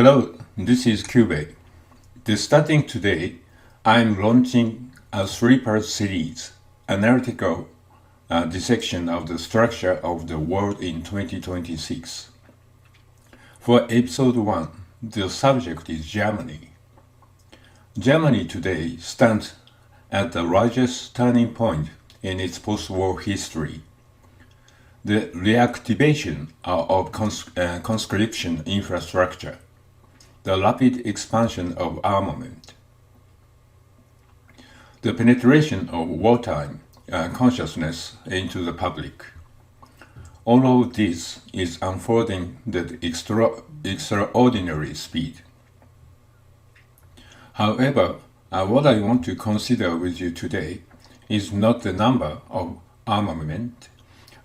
Hello, this is Cube. Starting today, I'm launching a three-part series, analytical dissection of the structure of the world in 2026. For episode 1, the subject is Germany. Germany today stands at the largest turning point in its post-war history. The reactivation of conscription infrastructure, the rapid expansion of armament, the penetration of wartime consciousness into the public. All of this is unfolding at extraordinary speed. However, what I want to consider with you today is not the number of armament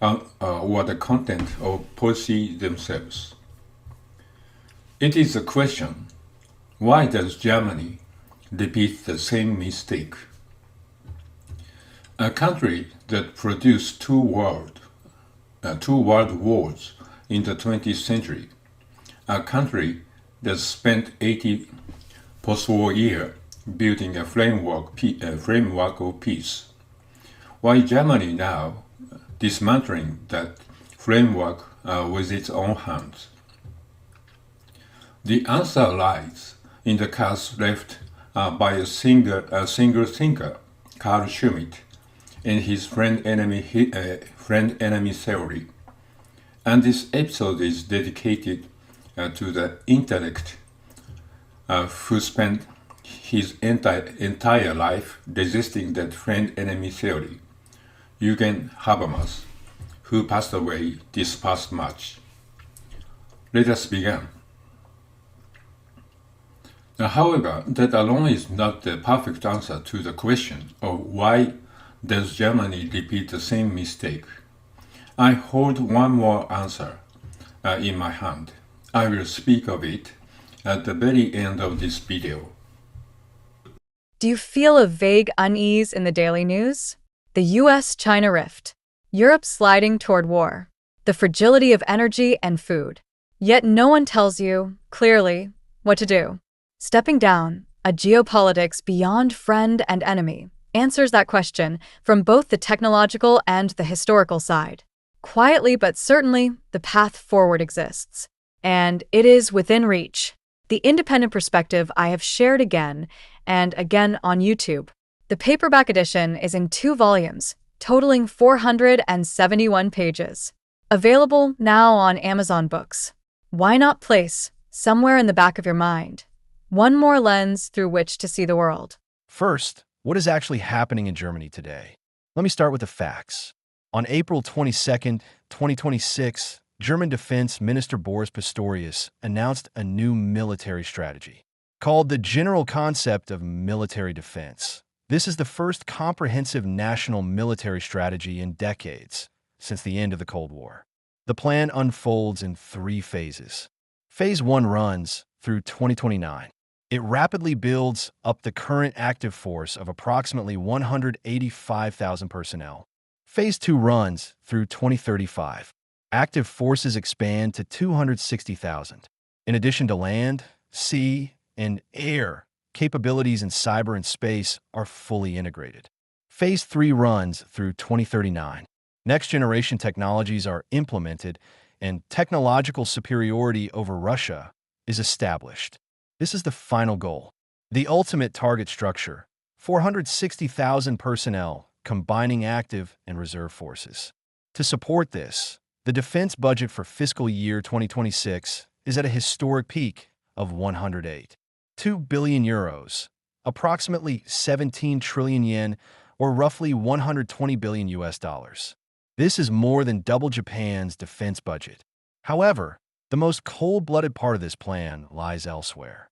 or the content of policy themselves. It is a question, why does Germany repeat the same mistake? A country that produced two world wars in the 20th century, a country that spent 80 post-war years building a framework of peace. Why Germany now dismantling that framework with its own hands? The answer lies in the cast left by a single thinker, Carl Schmitt, in his friend-enemy theory. And this episode is dedicated to the intellect who spent his entire life resisting that friend-enemy theory, Jürgen Habermas, who passed away this past March. Let us begin. However, that alone is not the perfect answer to the question of why does Germany repeat the same mistake. I hold one more answer in my hand. I will speak of it at the very end of this video. Do you feel a vague unease in the daily news? The US-China rift, Europe sliding toward war, the fragility of energy and food. Yet no one tells you, clearly, what to do. Stepping Down, a geopolitics beyond friend and enemy, answers that question from both the technological and the historical side. Quietly but certainly, the path forward exists. And it is within reach. The independent perspective I have shared again and again on YouTube. The paperback edition is in 2 volumes, totaling 471 pages. Available now on Amazon Books. Why not place, somewhere in the back of your mind, one more lens through which to see the world? First, what is actually happening in Germany today? Let me start with the facts. On April 22, 2026, German Defense Minister Boris Pistorius announced a new military strategy called the General Concept of Military Defense. This is the first comprehensive national military strategy in decades since the end of the Cold War. The plan unfolds in 3 phases. Phase 1 runs through 2029. It rapidly builds up the current active force of approximately 185,000 personnel. Phase 2 runs through 2035. Active forces expand to 260,000. In addition to land, sea, and air, capabilities in cyber and space are fully integrated. Phase 3 runs through 2039. Next-generation technologies are implemented, and technological superiority over Russia is established. This is the final goal. The ultimate target structure, 460,000 personnel, combining active and reserve forces. To support this, the defense budget for fiscal year 2026 is at a historic peak of 108.2 billion euros, approximately 17 trillion yen, or roughly 120 billion US dollars. This is more than double Japan's defense budget. However, the most cold-blooded part of this plan lies elsewhere.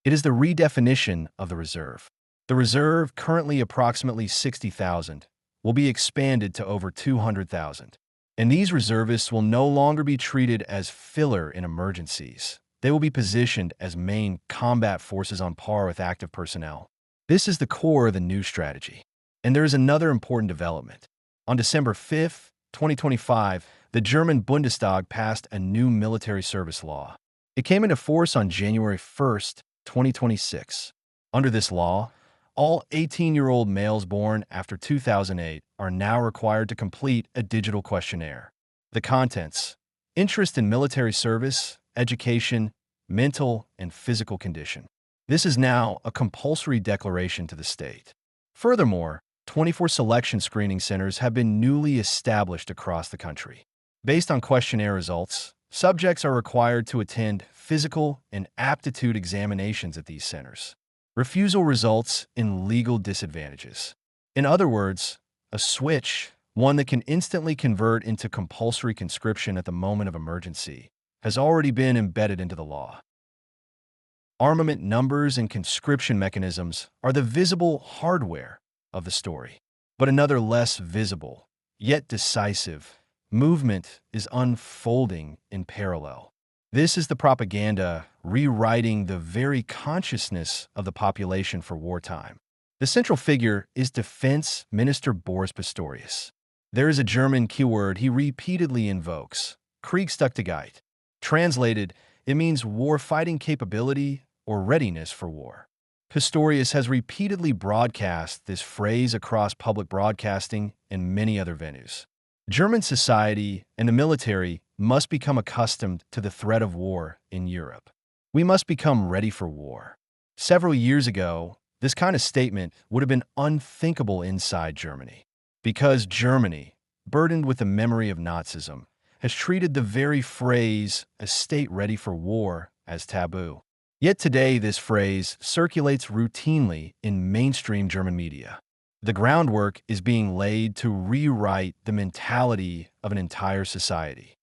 It is the redefinition of the reserve. The reserve, currently approximately 60,000, will be expanded to over 200,000. And these reservists will no longer be treated as filler in emergencies. They will be positioned as main combat forces on par with active personnel. This is the core of the new strategy. And there is another important development. On December 5, 2025, the German Bundestag passed a new military service law. It came into force on January 1st, 2026. Under this law, all 18-year-old males born after 2008 are now required to complete a digital questionnaire. The contents: interest in military service, education, mental and physical condition. This is now a compulsory declaration to the state. Furthermore, 24 selection screening centers have been newly established across the country. Based on questionnaire results, subjects are required to attend physical and aptitude examinations at these centers. Refusal results in legal disadvantages. In other words, a switch, one that can instantly convert into compulsory conscription at the moment of emergency, has already been embedded into the law. Armament numbers and conscription mechanisms are the visible hardware of the story. But another less visible, yet decisive, movement is unfolding in parallel. This is the propaganda rewriting the very consciousness of the population for wartime. The central figure is Defense Minister Boris Pistorius. There is a German keyword he repeatedly invokes: Kriegstüchtigkeit. Translated, it means war-fighting capability or readiness for war. Pistorius has repeatedly broadcast this phrase across public broadcasting and many other venues. German society and the military must become accustomed to the threat of war in Europe. We must become ready for war. Several years ago, this kind of statement would have been unthinkable inside Germany, because Germany, burdened with the memory of Nazism, has treated the very phrase, "a state ready for war," as taboo. Yet today, this phrase circulates routinely in mainstream German media. The groundwork is being laid to rewrite the mentality of an entire society.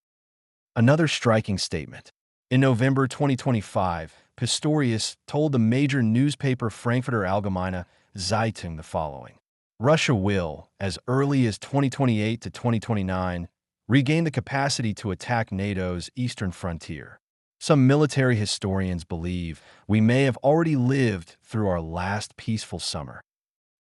Another striking statement. In November 2025, Pistorius told the major newspaper Frankfurter Allgemeine Zeitung the following: Russia will, as early as 2028 to 2029, regain the capacity to attack NATO's eastern frontier. Some military historians believe we may have already lived through our last peaceful summer.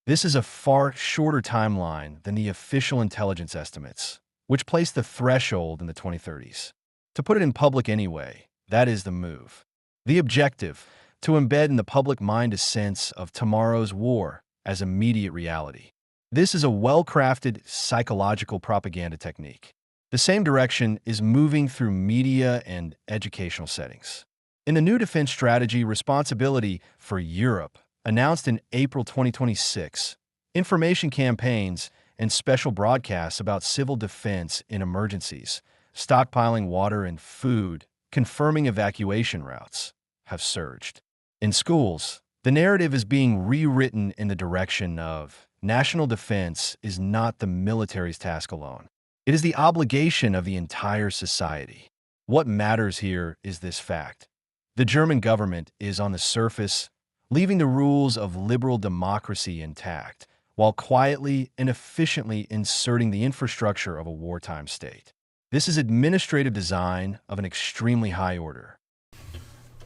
This is a far shorter timeline than the official intelligence estimates, which place the threshold in the 2030s. To put it in public anyway, that is the move. The objective: to embed in the public mind a sense of tomorrow's war as immediate reality. This is a well-crafted psychological propaganda technique. The same direction is moving through media and educational settings. In the new defense strategy, Responsibility for Europe, announced in April 2026, information campaigns and special broadcasts about civil defense in emergencies, stockpiling water and food, confirming evacuation routes, have surged. In schools, the narrative is being rewritten in the direction of national defense is not the military's task alone. It is the obligation of the entire society. What matters here is this fact: the German government is, on the surface, leaving the rules of liberal democracy intact, while quietly and efficiently inserting the infrastructure of a wartime state. This is administrative design of an extremely high order.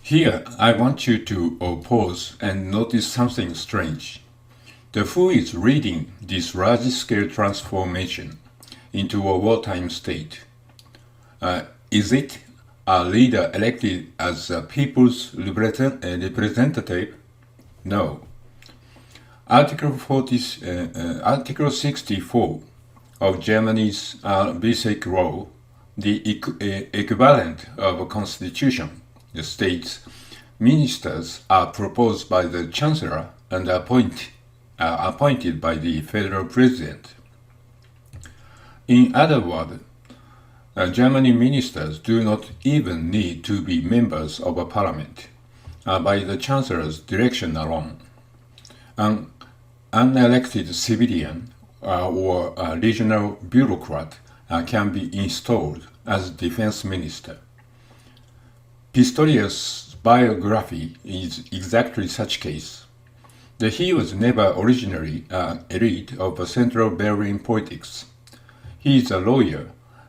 Here, I want you to pause and notice something strange. Who is leading this large-scale transformation into a wartime state? Is it a leader elected as a people's representative? No. Article 64 of Germany's basic law, the equivalent of a constitution, states ministers are proposed by the chancellor and appointed by the federal president. In other words, German ministers do not even need to be members of a parliament by the chancellor's direction alone. An unelected civilian or a regional bureaucrat can be installed as defense minister. Pistorius' biography is exactly such case. He was never originally an elite of Central Berlin politics. He is a lawyer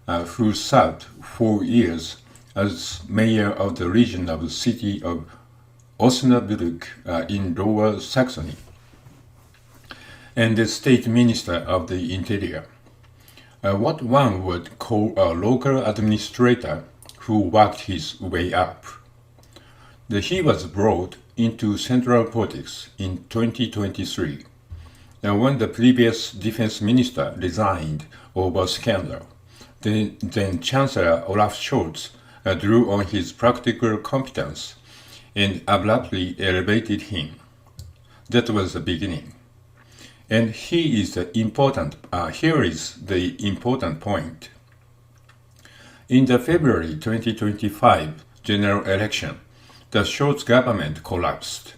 who served 4 years as mayor of the region of the city of Osnabrück in Lower Saxony, and the state minister of the interior. What one would call a local administrator who worked his way up. He was brought into central politics in 2023 when the previous defense minister resigned over scandal. Then Chancellor Olaf Scholz drew on his practical competence and abruptly elevated him. That was the beginning. And here is the important point. In the February 2025 general election, the Scholz government collapsed.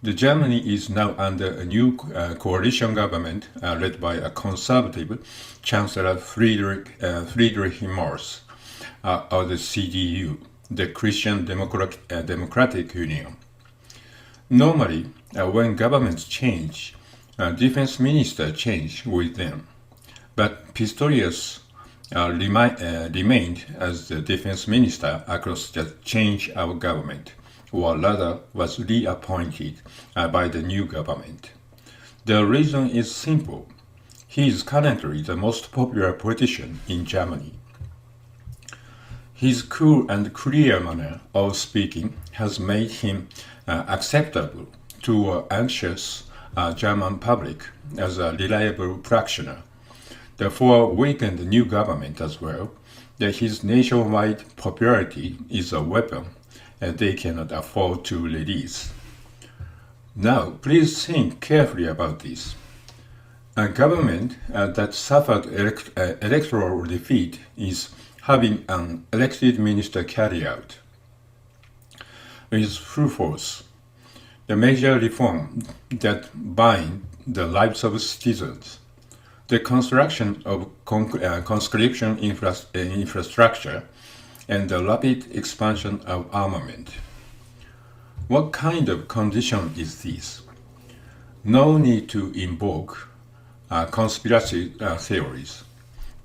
Germany is now under a new coalition government led by a conservative Chancellor Friedrich Merz of the CDU, the Christian Democratic Union. Normally, when governments change, defense minister change with them, but Pistorius remained as the defense minister across the change of government, or rather was reappointed by the new government. The reason is simple. He is currently the most popular politician in Germany. His cool and clear manner of speaking has made him acceptable to an anxious German public as a reliable practitioner. Therefore, weakened the new government as well, that his nationwide popularity is a weapon they cannot afford to release. Now, please think carefully about this. A government that suffered electoral defeat is having an elected minister carry out with full force the major reform that bind the lives of citizens, the construction of conscription infrastructure, and the rapid expansion of armament. What kind of condition is this? No need to invoke conspiracy theories.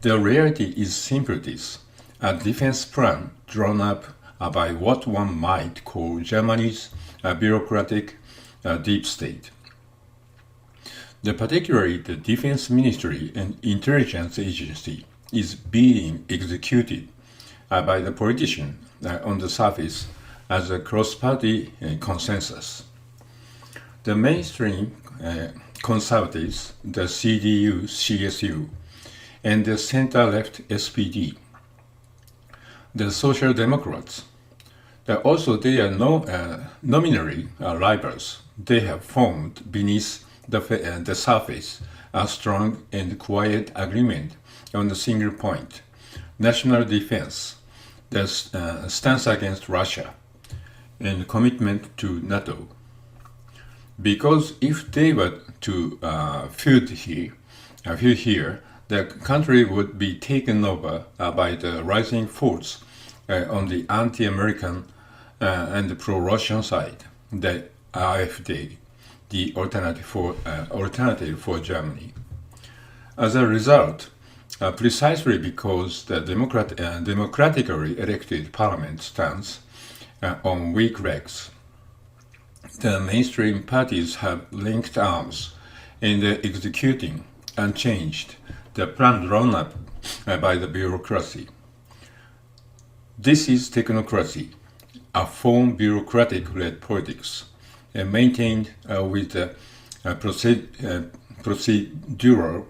The reality is simply this: a defense plan drawn up by what one might call Germany's bureaucratic deep state. Particularly the Defense Ministry and Intelligence Agency is being executed by the politician on the surface as a cross-party consensus. The mainstream conservatives, the CDU, CSU, and the center-left SPD, the Social Democrats, also they are nominally rivals. They have formed beneath the surface a strong and quiet agreement on a single point: national defense, the stance against Russia, and commitment to NATO. Because if they were to feud here, the country would be taken over by the rising force on the anti-American and the pro-Russian side, the AfD, the alternative for Germany. As a result, precisely because the democratically elected parliament stands on weak legs, the mainstream parties have linked arms in executing unchanged the plan drawn up by the bureaucracy. This is technocracy, a form bureaucratic-led politics, maintained with the procedural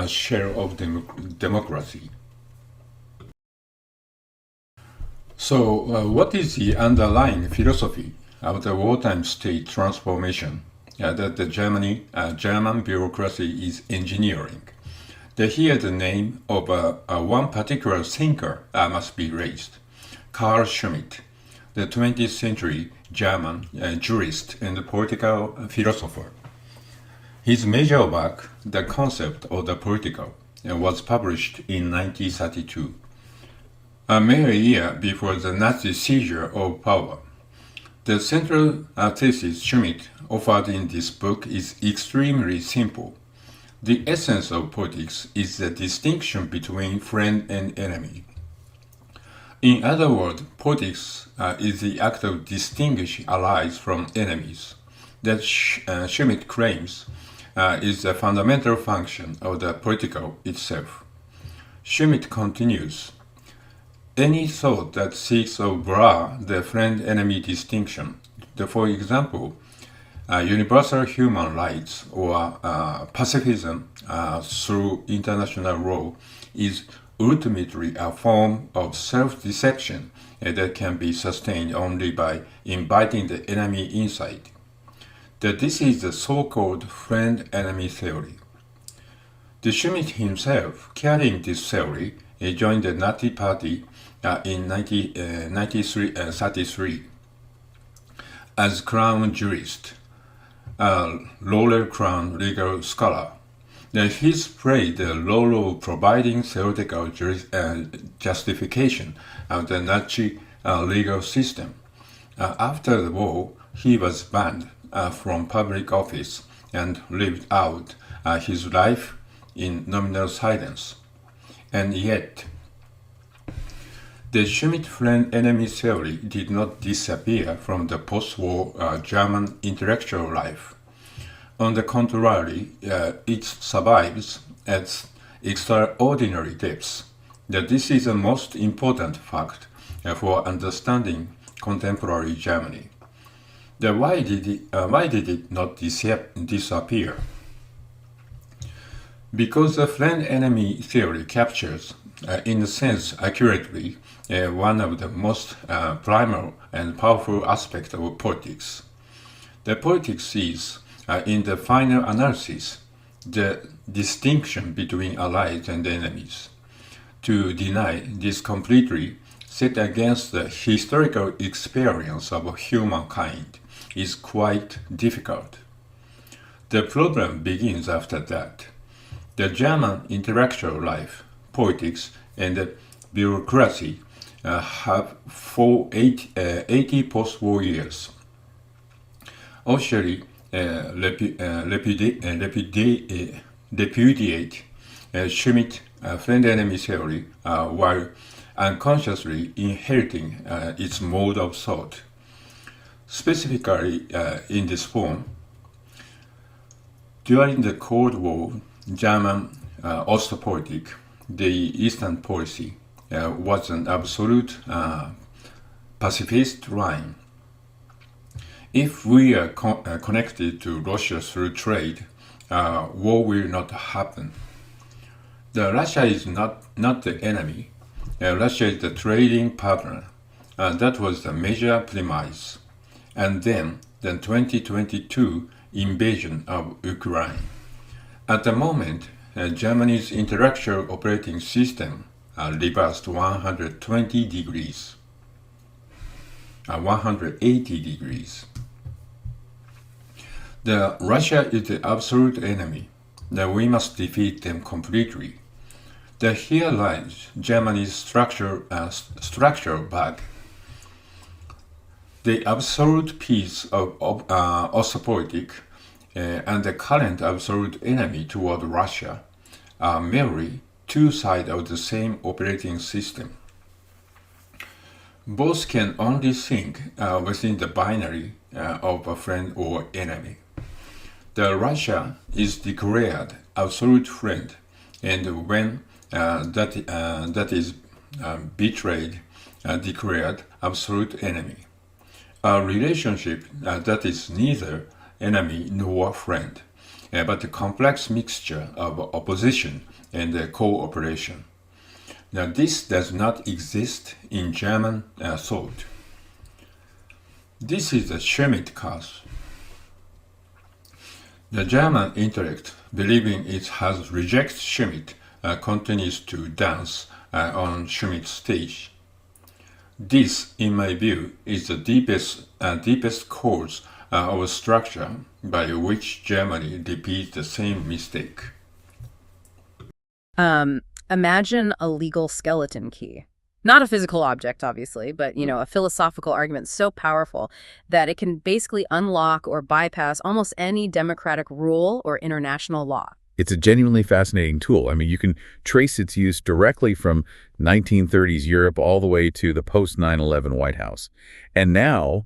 share of democracy. So, what is the underlying philosophy of the wartime state transformation that the German bureaucracy is engineering? Here the name of one particular thinker must be raised: Carl Schmitt, the 20th century German jurist and political philosopher. His major work, The Concept of the Political, was published in 1932, a mere year before the Nazi seizure of power. The central thesis Schmitt offered in this book is extremely simple. The essence of politics is the distinction between friend and enemy. In other words, politics is the act of distinguishing allies from enemies. That Schmitt claims is the fundamental function of the political itself. Schmitt continues, any thought that seeks to blur the friend-enemy distinction For example, universal human rights or pacifism through international law is ultimately a form of self-deception that can be sustained only by inviting the enemy inside. This is the so-called friend-enemy theory. Schmidt himself, carrying this theory, joined the Nazi Party in 1933 as crown jurist, a laurel crown legal scholar. He's played the role of providing theoretical justification of the Nazi legal system. After the war, he was banned from public office and lived out his life in nominal silence. And yet, the Schmidt friend-enemy theory did not disappear from the post-war German intellectual life. On the contrary, it survives at extraordinary depths. This is the most important fact for understanding contemporary Germany. Why did it not disappear? Because the friend-enemy theory captures, in a sense accurately, one of the most primal and powerful aspects of politics. The politics is, in the final analysis, the distinction between allies and enemies. To deny this completely, set against the historical experience of humankind, is quite difficult. The problem begins after that. The German intellectual life, politics, and bureaucracy have for 80 post-war years officially repudiate Schmidt friend-enemy theory while unconsciously inheriting its mode of thought. Specifically in this form, during the Cold War, German Ostpolitik, the Eastern policy, was an absolute pacifist line. If we are connected to Russia through trade, war will not happen. Russia is not the enemy. Russia is the trading partner. That was the major premise. And then the 2022 invasion of Ukraine. At the moment, Germany's intellectual operating system reversed 120 degrees, 180 degrees. Russia is the absolute enemy. We must defeat them completely. Here lies Germany's structural bug. The absolute peace of Ostpolitik and the current absolute enemy toward Russia are merely two sides of the same operating system. Both can only think within the binary of a friend or enemy. Russia is declared absolute friend, and when that is betrayed, declared absolute enemy. A relationship that is neither enemy nor friend, but a complex mixture of opposition and cooperation. This does not exist in German thought. This is the Schmidt cause. The German intellect, believing it has rejected Schmidt, continues to dance on Schmidt's stage. This, in my view, is the deepest cause of structure by which Germany repeats the same mistake. Imagine a legal skeleton key. Not a physical object, obviously, but, a philosophical argument so powerful that it can basically unlock or bypass almost any democratic rule or international law. It's a genuinely fascinating tool. I mean, you can trace its use directly from 1930s Europe all the way to the post-9/11 White House. And now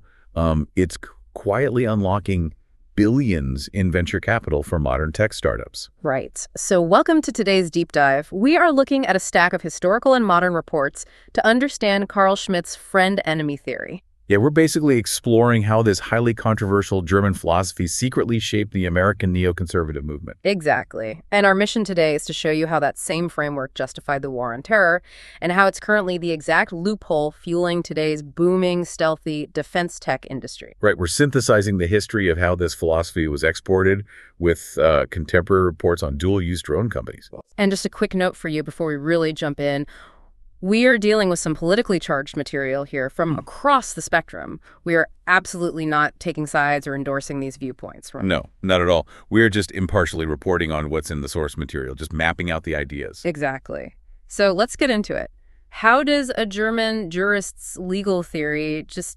it's quietly unlocking billions in venture capital for modern tech startups. Right. So welcome to today's deep dive. We are looking at a stack of historical and modern reports to understand Carl Schmitt's friend-enemy theory. Yeah, we're basically exploring how this highly controversial German philosophy secretly shaped the American neoconservative movement. Exactly. And our mission today is to show you how that same framework justified the war on terror and how it's currently the exact loophole fueling today's booming, stealthy defense tech industry. Right, we're synthesizing the history of how this philosophy was exported with contemporary reports on dual-use drone companies. And just a quick note for you before we really jump in. We are dealing with some politically charged material here from across the spectrum. We are absolutely not taking sides or endorsing these viewpoints. Right? No, not at all. We're just impartially reporting on what's in the source material, just mapping out the ideas. Exactly. So let's get into it. How does a German jurist's legal theory just,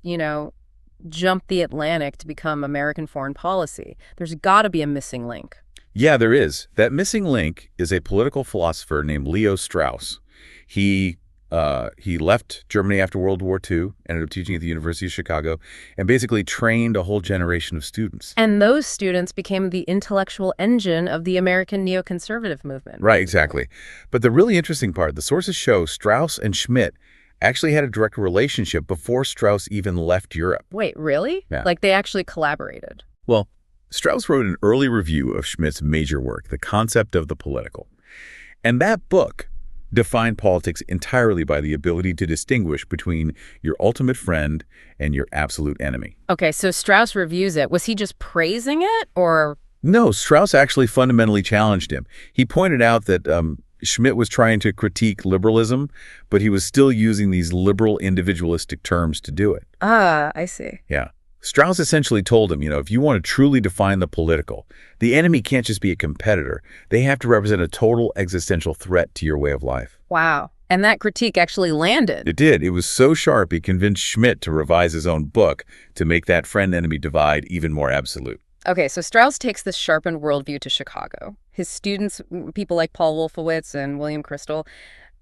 jump the Atlantic to become American foreign policy? There's got to be a missing link. Yeah, there is. That missing link is a political philosopher named Leo Strauss. He left Germany after World War II, ended up teaching at the University of Chicago, and basically trained a whole generation of students. And those students became the intellectual engine of the American neoconservative movement. Right, exactly. But the really interesting part, the sources show Strauss and Schmidt actually had a direct relationship before Strauss even left Europe. Wait, really? Yeah. Like they actually collaborated? Well, Strauss wrote an early review of Schmidt's major work, The Concept of the Political. And that book defined politics entirely by the ability to distinguish between your ultimate friend and your absolute enemy. Okay, so Strauss reviews it. Was he just praising it, or? No, Strauss actually fundamentally challenged him. He pointed out that Schmidt was trying to critique liberalism, but he was still using these liberal individualistic terms to do it. Ah, I see. Yeah. Strauss essentially told him, if you want to truly define the political, the enemy can't just be a competitor. They have to represent a total existential threat to your way of life. Wow. And that critique actually landed. It did. It was so sharp, it convinced Schmidt to revise his own book to make that friend-enemy divide even more absolute. Okay, so Strauss takes this sharpened worldview to Chicago. His students, people like Paul Wolfowitz and William Crystal,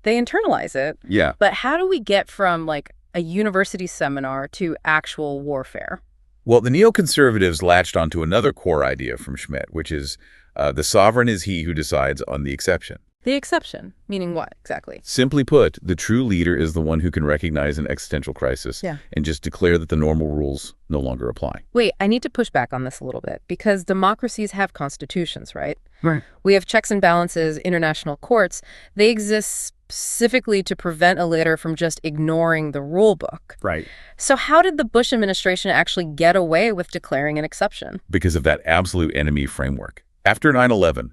they internalize it. Yeah. But how do we get from, a university seminar to actual warfare? Well, the neoconservatives latched onto another core idea from Schmidt, which is the sovereign is he who decides on the exception. The exception, meaning what exactly? Simply put, the true leader is the one who can recognize an existential crisis and just declare that the normal rules no longer apply. Wait, I need to push back on this a little bit because democracies have constitutions, right? Right. We have checks and balances, international courts. They exist specifically to prevent a leader from just ignoring the rule book. Right. So how did the Bush administration actually get away with declaring an exception? Because of that absolute enemy framework. After 9/11,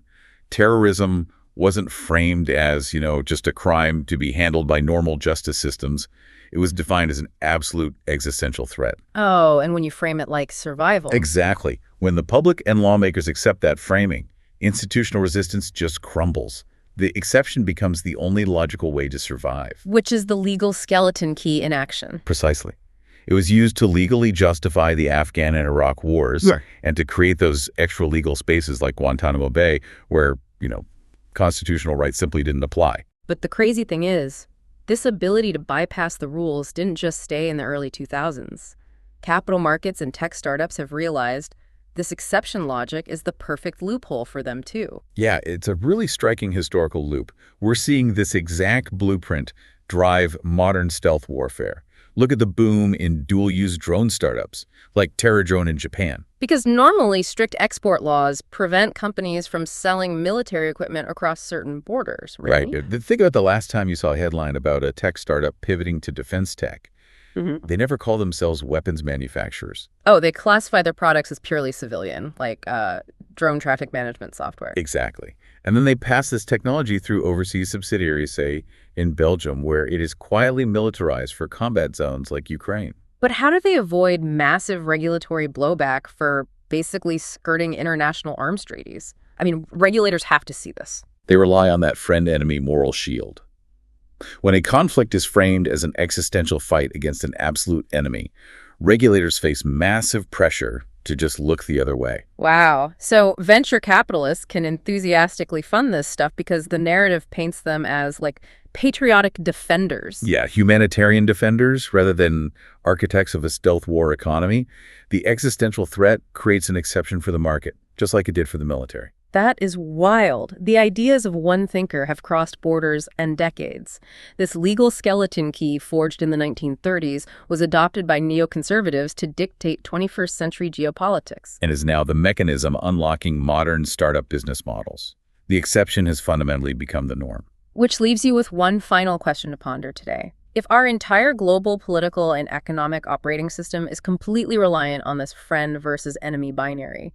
terrorism wasn't framed as, just a crime to be handled by normal justice systems. It was defined as an absolute existential threat. Oh, and when you frame it like survival. Exactly. When the public and lawmakers accept that framing, institutional resistance just crumbles. The exception becomes the only logical way to survive. Which is the legal skeleton key in action. Precisely. It was used to legally justify the Afghan and Iraq wars and to create those extra legal spaces like Guantanamo Bay where, constitutional rights simply didn't apply. But the crazy thing is, this ability to bypass the rules didn't just stay in the early 2000s. Capital markets and tech startups have realized this exception logic is the perfect loophole for them too. Yeah, it's a really striking historical loop. We're seeing this exact blueprint drive modern stealth warfare. Look at the boom in dual-use drone startups, like TerraDrone in Japan. Because normally strict export laws prevent companies from selling military equipment across certain borders, right? Right. Think about the last time you saw a headline about a tech startup pivoting to defense tech. They never call themselves weapons manufacturers. Oh, they classify their products as purely civilian, like drone traffic management software. Exactly. And then they pass this technology through overseas subsidiaries, say, in Belgium, where it is quietly militarized for combat zones like Ukraine. But how do they avoid massive regulatory blowback for basically skirting international arms treaties? I mean, regulators have to see this. They rely on that friend-enemy moral shield. When a conflict is framed as an existential fight against an absolute enemy, regulators face massive pressure to just look the other way. Wow. So venture capitalists can enthusiastically fund this stuff because the narrative paints them as patriotic defenders. Yeah, humanitarian defenders rather than architects of a stealth war economy. The existential threat creates an exception for the market, just like it did for the military. That is wild. The ideas of one thinker have crossed borders and decades. This legal skeleton key forged in the 1930s was adopted by neoconservatives to dictate 21st century geopolitics. And is now the mechanism unlocking modern startup business models. The exception has fundamentally become the norm. Which leaves you with one final question to ponder today. If our entire global political and economic operating system is completely reliant on this friend versus enemy binary,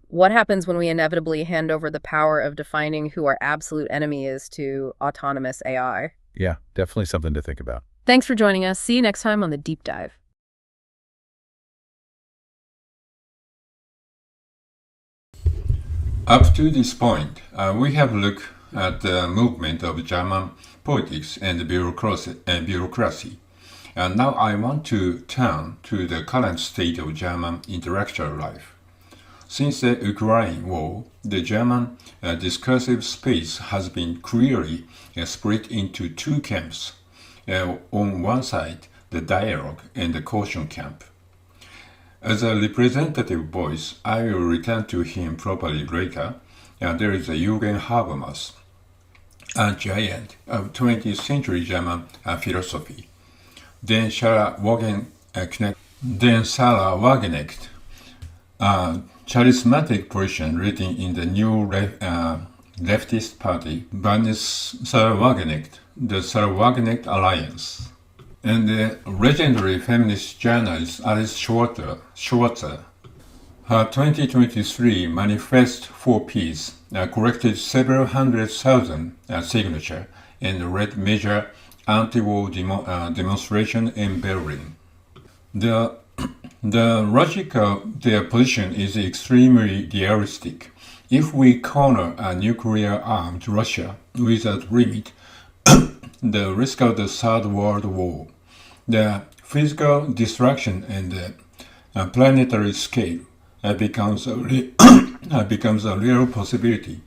what happens when we inevitably hand over the power of defining who our absolute enemy is to autonomous AI? Yeah, definitely something to think about. Thanks for joining us. See you next time on The Deep Dive. Up to this point, we have looked at the movement of German politics and bureaucracy. And now I want to turn to the current state of German intellectual life. Since the Ukraine war, the German discursive space has been clearly split into two camps. On one side, the dialogue and the caution camp. As a representative voice, I will return to him properly later. There is Jürgen Habermas, a giant of 20th century German philosophy. Then Sarah Wagenknecht, charismatic person leading in the new leftist party, Sarah Wagenknecht, the Sarah Wagenknecht Alliance, and the legendary feminist journalist Alice Schwarzer. Her 2023 Manifest for Peace collected several 100,000 signatures and led major anti-war demonstration in Berlin. The logic of their position is extremely realistic. If we corner a nuclear-armed Russia without limit, the risk of the Third World War, the physical destruction and the planetary scale becomes a real possibility.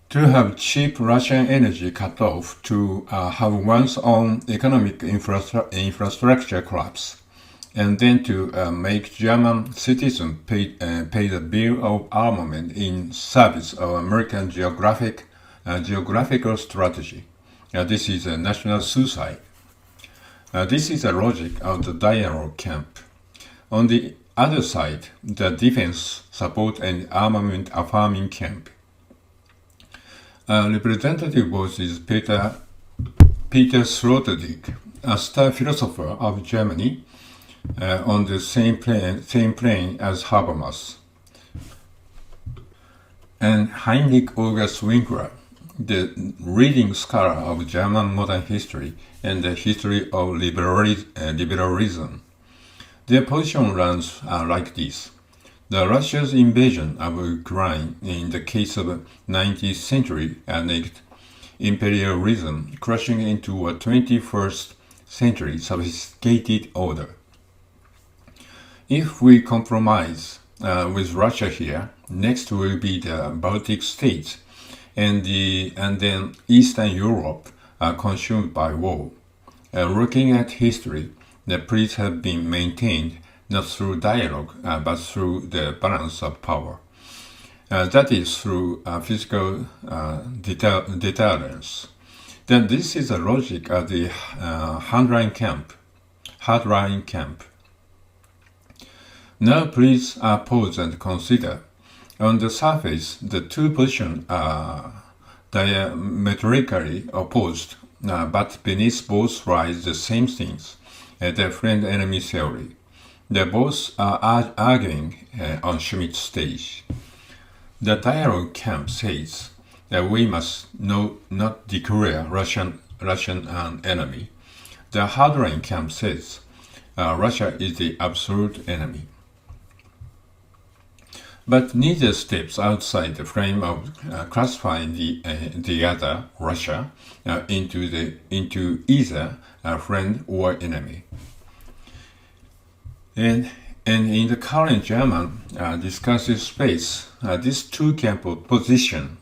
To have cheap Russian energy cut off, to have one's own economic infrastructure collapse, and then to make German citizens pay the bill of armament in service of American geographical strategy. This is a national suicide. This is the logic of the dialogue camp. On the other side, the defense, support and armament affirming camp. Representative voice is Peter Sloterdijk, a star philosopher of Germany, on the same plane as Habermas. And Heinrich August Winkler, the leading scholar of German modern history and the history of liberalism. Their position runs like this. The Russia's invasion of Ukraine in the case of 19th century annexed imperialism crashing into a 21st century sophisticated order. If we compromise with Russia here, next will be the Baltic states and then Eastern Europe are consumed by war. Looking at history, the peace have been maintained not through dialogue, but through the balance of power. That is through physical deterrence. Then this is the logic of the hardline camp. Now please pause and consider. On the surface, the two positions are diametrically opposed, but beneath both lies the same things, the friend-enemy theory. They both are arguing on Schmidt's stage. The dialogue camp says that we must not declare Russian an enemy. The hardline camp says Russia is the absolute enemy. But neither steps outside the frame of classifying the other, Russia, into either a friend or enemy. And in the current German discursive space, this two-camp position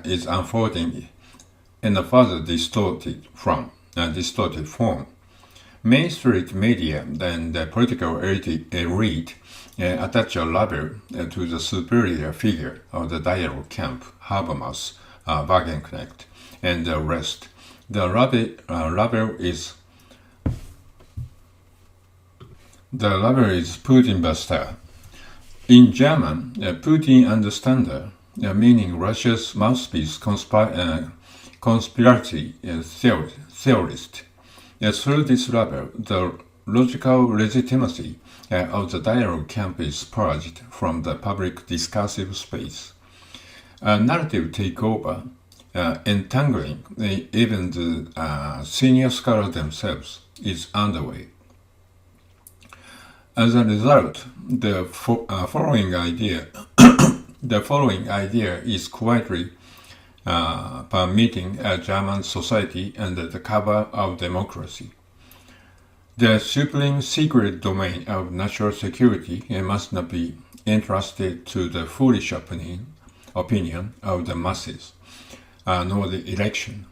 is unfolding in a further distorted form. Main street media and the political elite attach a label to the superior figure of the dialogue camp, Habermas, Wagenknecht, and the rest. The label is Putinversteher. In German, Putinversteher, meaning Russia's mouthpiece conspiracy theorist. Through this label, the logical legitimacy of the dialogue camp is purged from the public discursive space. A narrative takeover, entangling even the senior scholars themselves, is underway. As a result, the following idea is quietly permeating German society under the cover of democracy. The supreme secret domain of national security must not be entrusted to the foolish opinion of the masses, nor the election.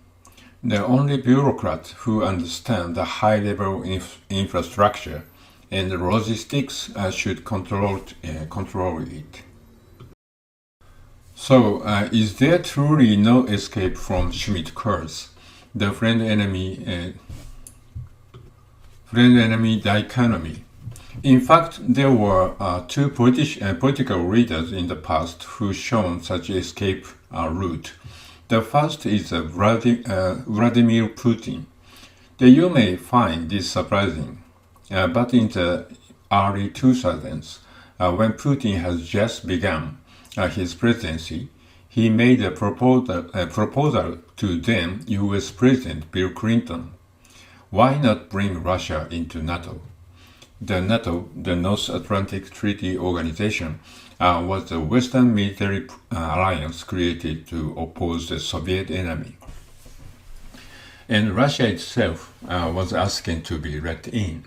The only bureaucrat who understands the high-level infrastructure and logistics should control it. So, is there truly no escape from Schmidt curse, the friend-enemy dichotomy? In fact, there were two political leaders in the past who shown such escape route. The first is Vladimir Putin. You may find this surprising, but in the early 2000s, when Putin has just begun his presidency, he made a proposal to then U.S. President Bill Clinton. Why not bring Russia into NATO? The NATO, the North Atlantic Treaty Organization, was the Western military alliance created to oppose the Soviet enemy. And Russia itself was asking to be let in.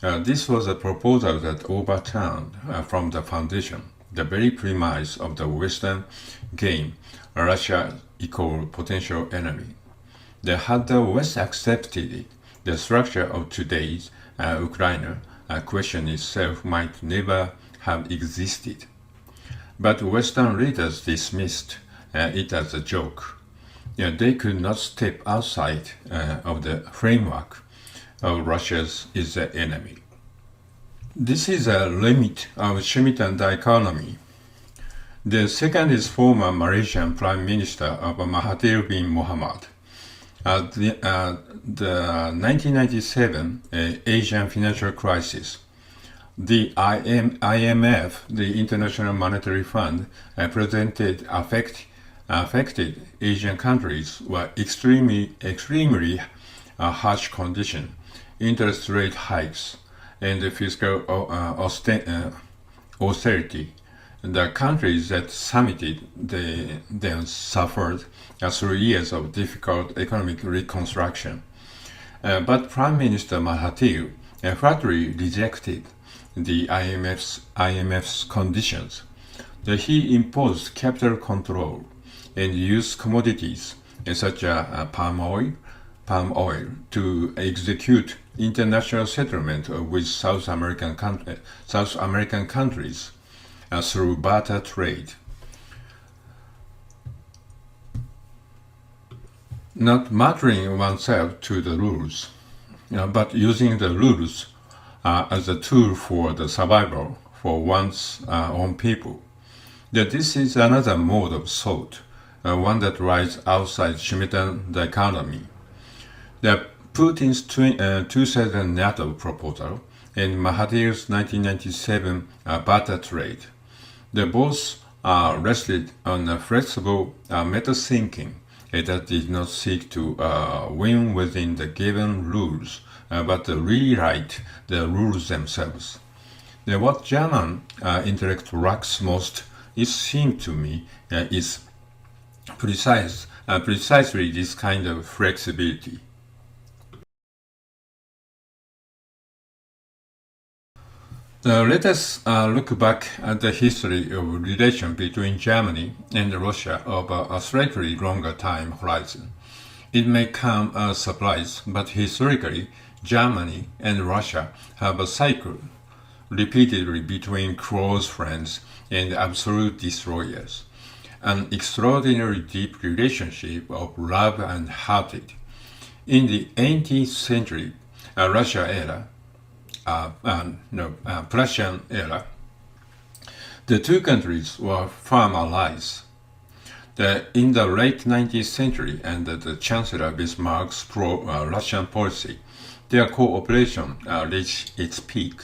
This was a proposal that overturned from the foundation, the very premise of the Western game, Russia equal potential enemy. Had the West accepted it, the structure of today's Ukraine question itself might never have existed. But Western leaders dismissed it as a joke. They could not step outside of the framework of Russia's is the enemy. This is a limit of Schmidt dichotomy. The second is former Malaysian Prime Minister of Mahathir bin Mohamad. The 1997 Asian financial crisis. The IMF, the International Monetary Fund, affected Asian countries were extremely harsh conditions, interest rate hikes, and fiscal austerity. The countries that summited then suffered 3 years of difficult economic reconstruction. But Prime Minister Mahathir flatly rejected the IMF's conditions. He imposed capital control and used commodities such as palm oil to execute international settlement with South American countries through barter trade. Not martyring oneself to the rules, but using the rules as a tool for the survival for one's own people. This is another mode of thought, one that lies outside Schmidt dichotomy. Putin's 2000 NATO proposal and Mahathir's 1997 barter trade. They both rested on a flexible meta-thinking that did not seek to win within the given rules, but rewrite the rules themselves. What German intellect lacks most, it seemed to me, is precisely this kind of flexibility. Let us look back at the history of relation between Germany and Russia over a slightly longer time horizon. It may come as a surprise, but historically, Germany and Russia have a cycle. repeatedly between close friends and absolute destroyers, an extraordinary deep relationship of love and hatred. In the 18th century Prussian era, the two countries were firm allies. In the late 19th century, under the Chancellor Bismarck's pro-Russian policy, their cooperation reached its peak.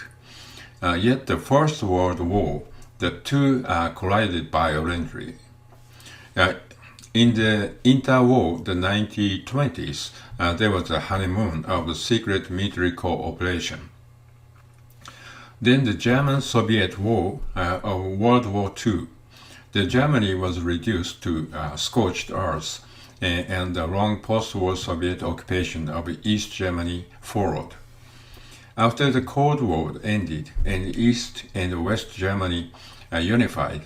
Yet the First World War, the two collided violently. In the interwar, the 1920s, there was a honeymoon of the secret military cooperation. Then the German-Soviet War of World War II. The Germany was reduced to scorched earth, and the long post-war Soviet occupation of East Germany followed. After the Cold War ended and East and West Germany unified,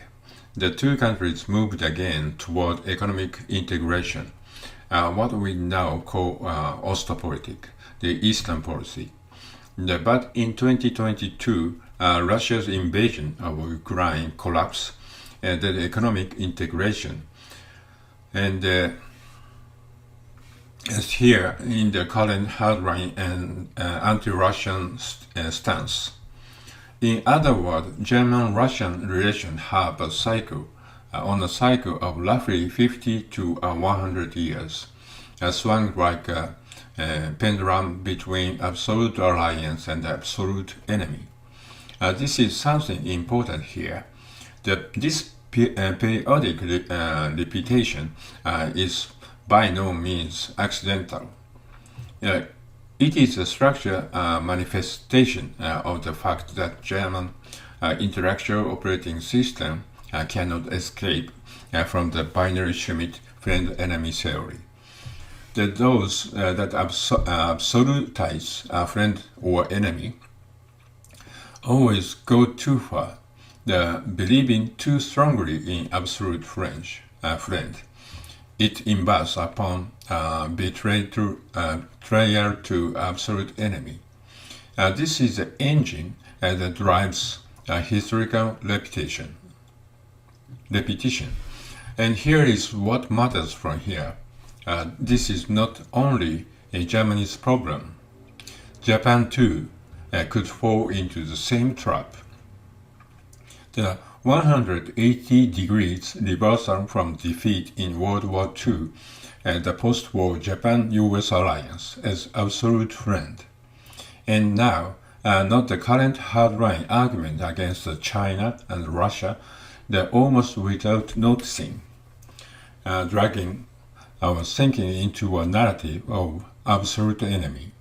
the two countries moved again toward economic integration, what we now call Ostpolitik, the Eastern policy. But in 2022, Russia's invasion of Ukraine collapsed the economic integration. And as here in the current hardline and anti-Russian stance. In other words, German-Russian relations have a cycle, on a cycle of roughly 50 to 100 years, swung like a pendulum between absolute alliance and absolute enemy. This is something important here. This periodic repetition is by no means accidental. It is a structural manifestation of the fact that German intellectual operating system cannot escape from the binary Schmidt friend-enemy theory. That those that absolutize a friend or enemy always go too far, believing too strongly in absolute friend. It embarks upon betrayal to absolute enemy. This is the engine that drives historical repetition. And here is what matters from here. This is not only a Germany's problem. Japan too could fall into the same trap. The 180 degrees reversal from defeat in World War II and the post-war Japan-US alliance as absolute friend. And now, not the current hardline argument against China and Russia, that almost without noticing, dragging our thinking into a narrative of absolute enemy.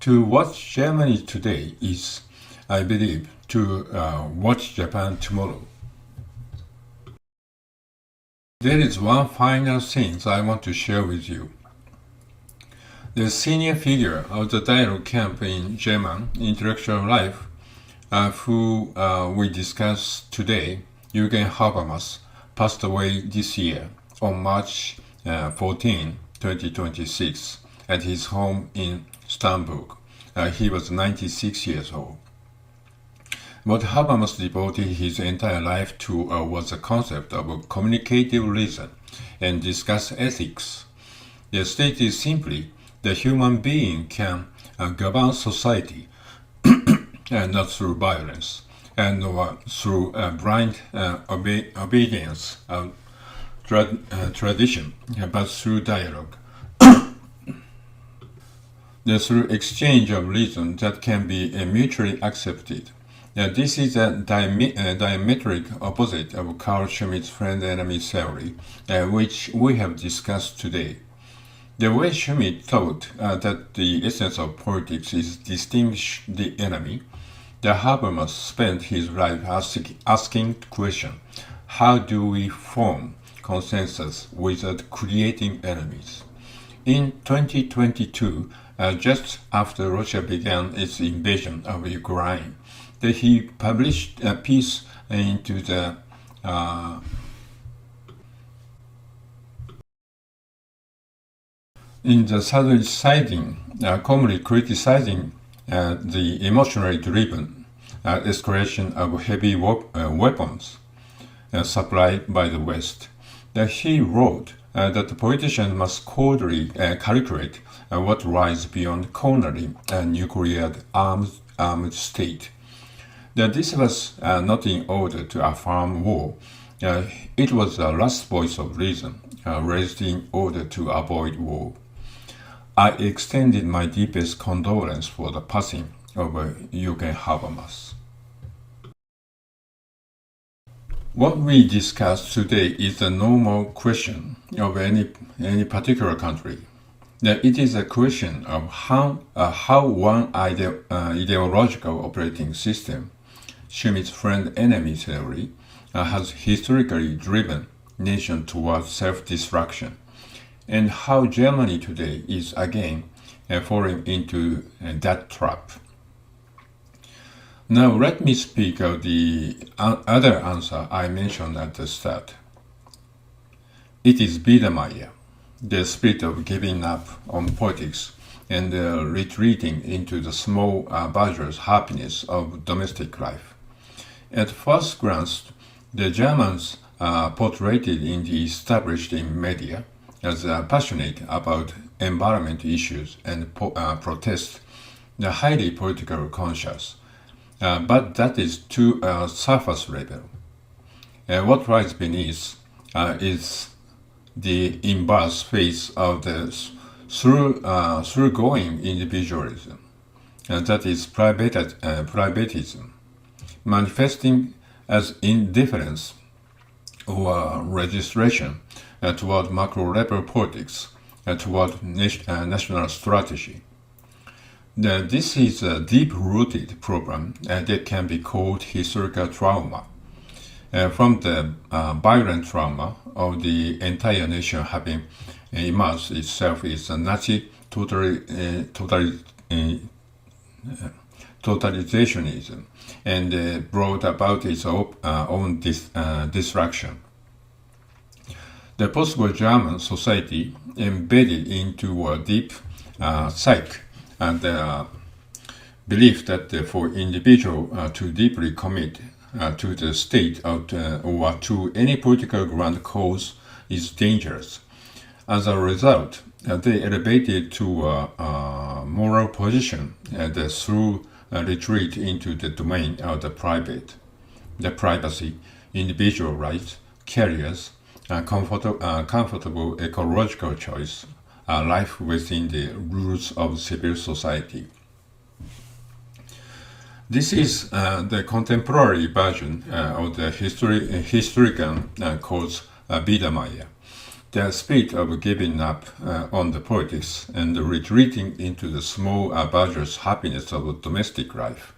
To watch Germany today is, I believe, to watch Japan tomorrow. There is one final thing I want to share with you. The senior figure of the dialogue camp in German intellectual life, who we discuss today, Jürgen Habermas, passed away this year on March 14, 2026, at his home in Starnberg. He was 96 years old. What Habermas devoted his entire life to was the concept of communicative reason and discuss ethics. The stated simply, the human being can govern society not through violence and through blind obedience of tradition, but through dialogue. Through exchange of reason that can be mutually accepted. This is a diametric opposite of Carl Schmitt's friend-enemy theory, which we have discussed today. The way Schmitt thought that the essence of politics is distinguish the enemy, the Habermas spent his life asking the question, how do we form consensus without creating enemies? In 2022, just after Russia began its invasion of Ukraine, that he published a piece into the commonly criticizing the emotionally driven escalation of heavy weapons supplied by the West. He wrote that the politicians must coldly calculate what lies beyond cornering a nuclear armed state. This was not in order to affirm war. It was the last voice of reason, raised in order to avoid war. I extended my deepest condolence for the passing of Jürgen Habermas. What we discussed today is the normal question of any particular country. It is a question of how one ideological operating system, Schmitt's friend-enemy theory, has historically driven nations towards self-destruction, and how Germany today is again falling into that trap. Now let me speak of the other answer I mentioned at the start. It is Biedermeier, the spirit of giving up on politics and retreating into the small bourgeois happiness of domestic life. At first glance, the Germans portrayed in the established media as passionate about environment issues and protest, highly political conscious. But that is too surface level. What lies beneath is the inverse phase of the through-going individualism, that is privatism, manifesting as indifference or registration toward macro-level politics, toward national strategy. This is a deep-rooted problem that can be called historical trauma. From the violent trauma of the entire nation having immersed itself in a Nazi totalitarianism and brought about its own destruction. The post-war German society embedded into a deep psyche and the belief that for individual to deeply commit to the state or to any political grand cause is dangerous. As a result, they elevated to a moral position through retreat into the domain of the privacy, individual rights, careers, comfortable ecological choice, life within the rules of civil society. This is the contemporary version of the historian called Biedermeier, the spirit of giving up on the politics and retreating into the small bourgeois happiness of domestic life.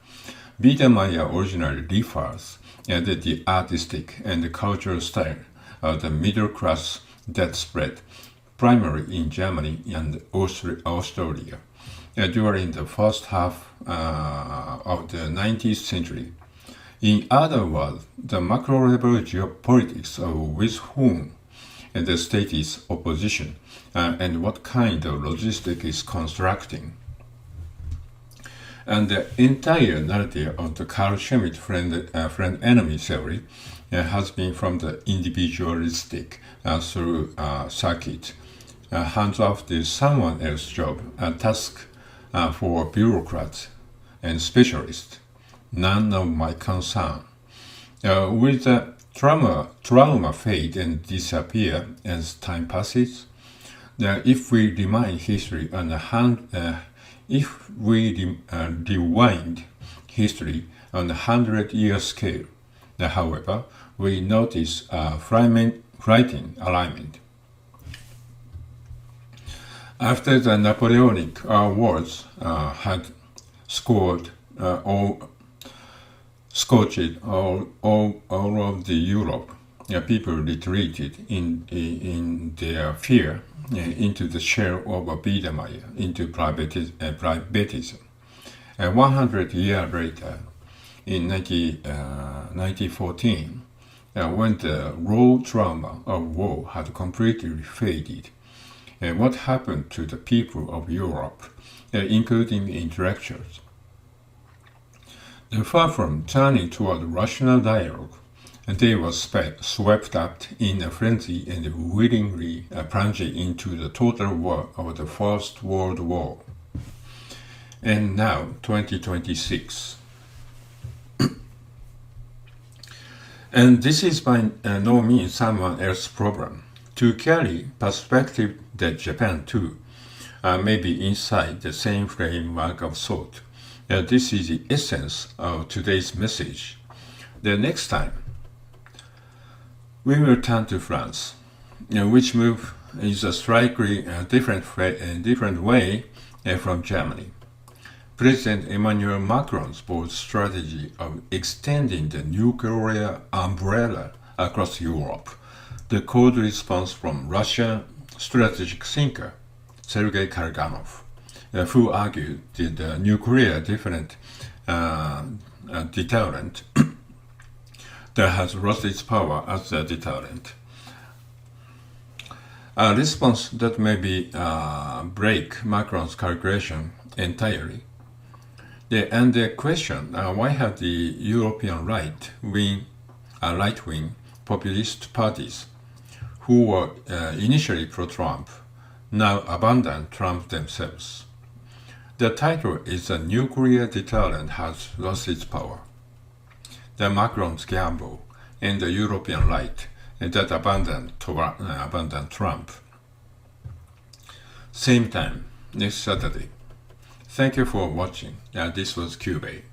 Biedermeier originally refers to the artistic and cultural style of the middle class that spread primarily in Germany and Austria during the first half of the 19th century. In other words, the macro-level geopolitics with whom the state is opposition and what kind of logistics is constructing. And the entire narrative of the Carl Schmitt friend-enemy theory has been from the individualistic through circuit, hands off to someone else's job, a task for bureaucrats and specialists, none of my concern. Will the trauma fade and disappear as time passes? If we rewind history on the rewind history on the 100-year scale, however, we notice a frightening alignment. After the Napoleonic wars had scorched all of the Europe, people retreated in their fear into the shell of Biedermeier, into privatism. 100 years later, in 1914, when the raw trauma of war had completely faded, what happened to the people of Europe, including intellectuals? Far from turning toward rational dialogue, they were swept up in a frenzy and willingly plunged into the total war of the First World War. And now, 2026. And this is by no means someone else's problem. To carry perspective that Japan too may be inside the same framework of thought. This is the essence of today's message. The next time, we will turn to France, which move is a slightly different way from Germany. President Emmanuel Macron's bold strategy of extending the nuclear umbrella across Europe, the cold response from Russian strategic thinker Sergei Karganov, who argued that the nuclear deterrent that has lost its power as a deterrent. A response that may break Macron's calculation entirely. And the question, why have the European right-wing populist parties, who were initially pro-Trump, now abandon Trump themselves? The title is "The Nuclear Deterrent Has Lost Its Power." The Macron's gamble and the European right that abandoned Trump. Same time, next Saturday. Thank you for watching. This was Cubase.